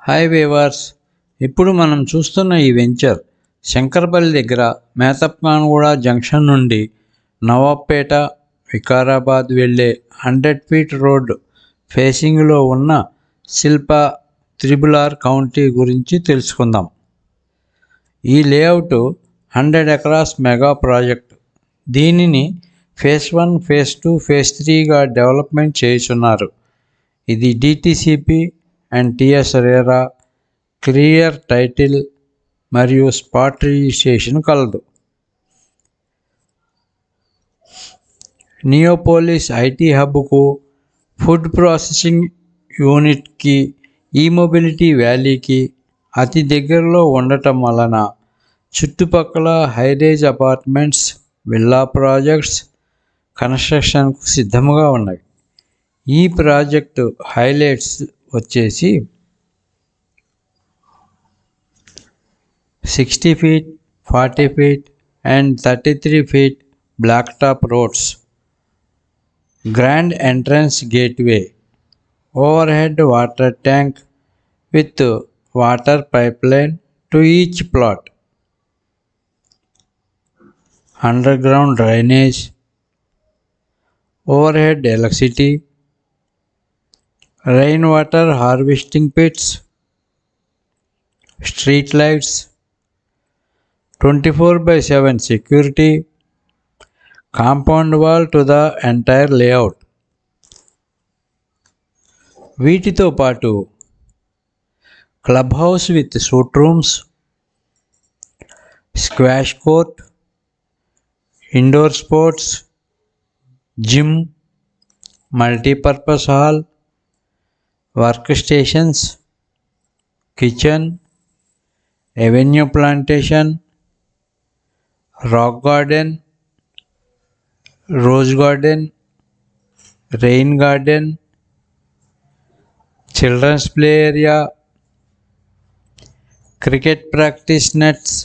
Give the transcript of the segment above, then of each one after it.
Hi weavers. ఇప్పుడు మనం చూస్తున్న ఈ వెంచర్ శంకర్పల్లి దగ్గర మేతప్కాన్గూడ జంక్షన్ నుండి నవాబ్పేట వికారాబాద్ వెళ్ళే 100 ఫీట్ రోడ్ ఫేసింగ్లో ఉన్న శిల్ప త్రిబుల్-ఆర్ కౌంటీ గురించి తెలుసుకుందాం. ఈ లేఅవుట్ 100 ఎకరాస్ మెగా ప్రాజెక్ట్. దీనిని ఫేజ్ 1, ఫేజ్ 2, ఫేజ్ 3గా డెవలప్మెంట్ చేస్తున్నారు. ఇది DTCP and TS RERA, clear title మరియు స్పాట్ రిజిస్ట్రేషన్ కలదు. నియోపోలిస్ ఐటీ హబ్కు, ఫుడ్ ప్రాసెసింగ్ యూనిట్కి, ఈ-మొబిలిటీ వ్యాలీకి అతి దగ్గరలో ఉండటం వలన చుట్టుపక్కల హైరేజ్ అపార్ట్మెంట్స్, విల్లా ప్రాజెక్ట్స్ కన్స్ట్రక్షన్కు సిద్ధంగా ఉన్నాయి. ఈ ప్రాజెక్టు హైలైట్స్ వచ్చేసి 60 feet, 40 feet and 33 feet blacktop roads, grand entrance gateway, overhead water tank with water pipeline to each plot, underground drainage, overhead electricity, rainwater harvesting pits, street lights, 24/7 security, compound wall to the entire layout. వీటితో పాటు club house with suite rooms, squash court, indoor sports, gym, multipurpose hall, work stations, kitchen, avenue plantation, rock garden, rose garden, rain garden, children's play area, cricket practice nets,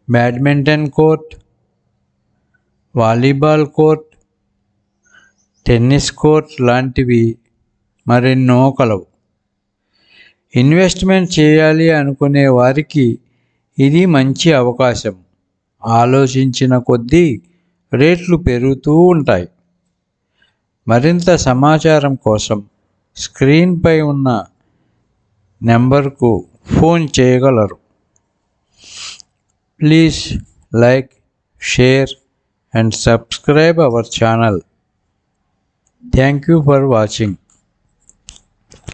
badminton court, volleyball court, tennis court లాంటివి మరెన్నో కలవు. Investment చేయాలి అనుకునే వారికి ఇది మంచి అవకాశం. ఆలోచించిన కొద్దీ రేట్లు పెరుగుతూ ఉంటాయి. మరింత సమాచారం కోసం స్క్రీన్పై ఉన్న నెంబర్కు ఫోన్ చేయగలరు. Please like, share and subscribe our channel. Thank you for watching.